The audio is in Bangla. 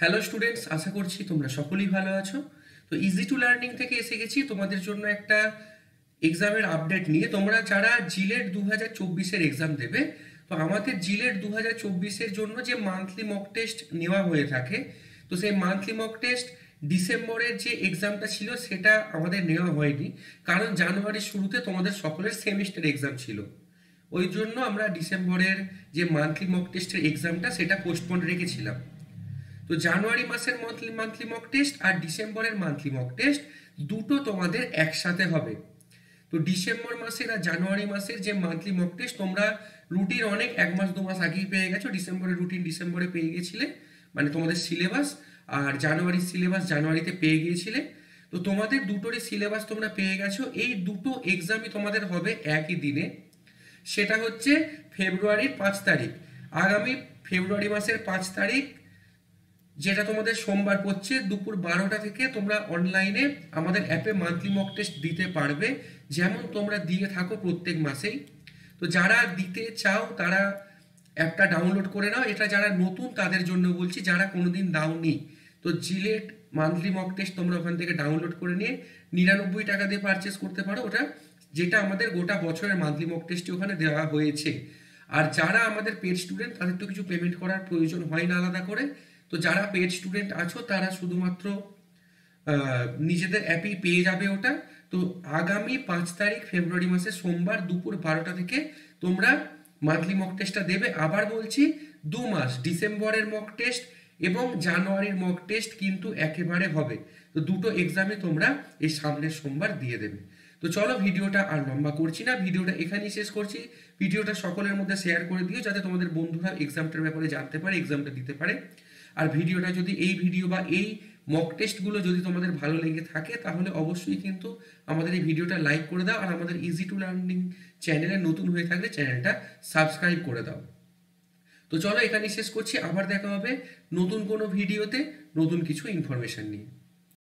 হ্যালো স্টুডেন্টস, আশা করছি তোমরা সকলেই ভালো আছো। তো ইজি টু লার্নিং থেকে এসে গেছি তোমাদের জন্য একটা এক্সামের আপডেট নিয়ে। তোমরা যারা জিলেট 2024-এর এক্সাম দেবে, তো আমাদের জিলেট 2024-এর জন্য যে মান্থলি মক টেস্ট নেওয়া হয়ে থাকে, তো সেই মান্থলি মক টেস্ট ডিসেম্বরের যে এক্সামটা ছিল সেটা আমাদের নেওয়া হয়নি, কারণ জানুয়ারির শুরুতে তোমাদের সকলের সেমিস্টার এক্সাম ছিল। ওই জন্য আমরা ডিসেম্বরের যে মান্থলি মক টেস্টের এক্সামটা সেটা পোস্টপোন রেখেছিলাম। তো জানুয়ারি মাসের মান্থলি মান্থলি মক টেস্ট আর ডিসেম্বরের মান্থলি মক টেস্ট দুটো তোমাদের একসাথে হবে। তো ডিসেম্বর মাসের আর জানুয়ারি মাসের যে মান্থলি মক টেস্ট তোমরা রুটিন অনেক 1 মাস 2 মাস আগেই পেয়ে গেছো। ডিসেম্বরের রুটিন ডিসেম্বরে পেয়ে গিয়েছিলে, মানে তোমাদের সিলেবাস, আর জানুয়ারির সিলেবাস জানুয়ারিতে পেয়ে গিয়েছিলে। তো তোমাদের দুটোরই সিলেবাস তোমরা পেয়ে গেছো। এই দুটো এক্সামই তোমাদের হবে একই দিনে, সেটা হচ্ছে ফেব্রুয়ারির 5 তারিখ। আগামী ফেব্রুয়ারি মাসের 5 তারিখ, যেটা তোমাদের সোমবার পড়ছে, দুপুর 12টা থেকে তোমরা অনলাইনে আমাদের অ্যাপে মান্থলি মক টেস্ট দিতে পারবে, যেমন তোমরা দিয়ে থাকো প্রত্যেক মাসেই। তো যারা দিতে চাও তারা অ্যাপটা ডাউনলোড করে নাও। এটা যারা নতুন তাদের জন্য বলছি, যারা কোনোদিন দাওনি, তো জিলেট মান্থলি মক টেস্ট তোমরা ওখান থেকে ডাউনলোড করে নিয়ে 99 টাকা দিয়ে পারচেস করতে পারো ওটা, যেটা আমাদের গোটা বছরের মান্থলি মক টেস্টে ওখানে দেওয়া হয়েছে। আর যারা আমাদের পেড স্টুডেন্ট তাদের তো কিছু পেমেন্ট করার প্রয়োজন হয় না আলাদা করে। তো যারা পেড স্টুডেন্ট আছো তারা শুধুমাত্র নিজেদের অ্যাপেই পেয়ে যাবে ওটা। তো আগামী 5 তারিখ ফেব্রুয়ারি মাসের সোমবার দুপুর 12টা থেকে তোমরা মান্থলি মক টেস্টটা দেবে। আবার বলছি, 2 মাস ডিসেম্বরের মক টেস্ট এবং জানুয়ারির মক টেস্ট কিন্তু একেবারে হবে। তো দুটো এক্সামে তোমরা এই সামনের সোমবার দিয়ে দেবে। তো চলো, ভিডিওটা আর লম্বা করছি না, ভিডিওটা এখানেই শেষ করছি। ভিডিওটা সকলের মধ্যে শেয়ার করে দিও, যাতে তোমাদের বন্ধুরা এক্সামটার ব্যাপারে জানতে পারে, এক্সামটা দিতে পারে। আর ভিডিওটা যদি এই ভিডিও বা এই মক টেস্টগুলো যদি তোমাদের ভালো লেগে থাকে, তাহলে অবশ্যই কিন্তু আমাদের এই ভিডিওটা লাইক করে দাও। আর আমাদের ইজি টু লার্নিং চ্যানেলে নতুন হয়ে থাকলে চ্যানেলটা সাবস্ক্রাইব করে দাও। তো চলো, এখানেই শেষ করছি। আবার দেখা হবে নতুন কোনো ভিডিওতে নতুন কিছু ইনফরমেশন নিয়ে।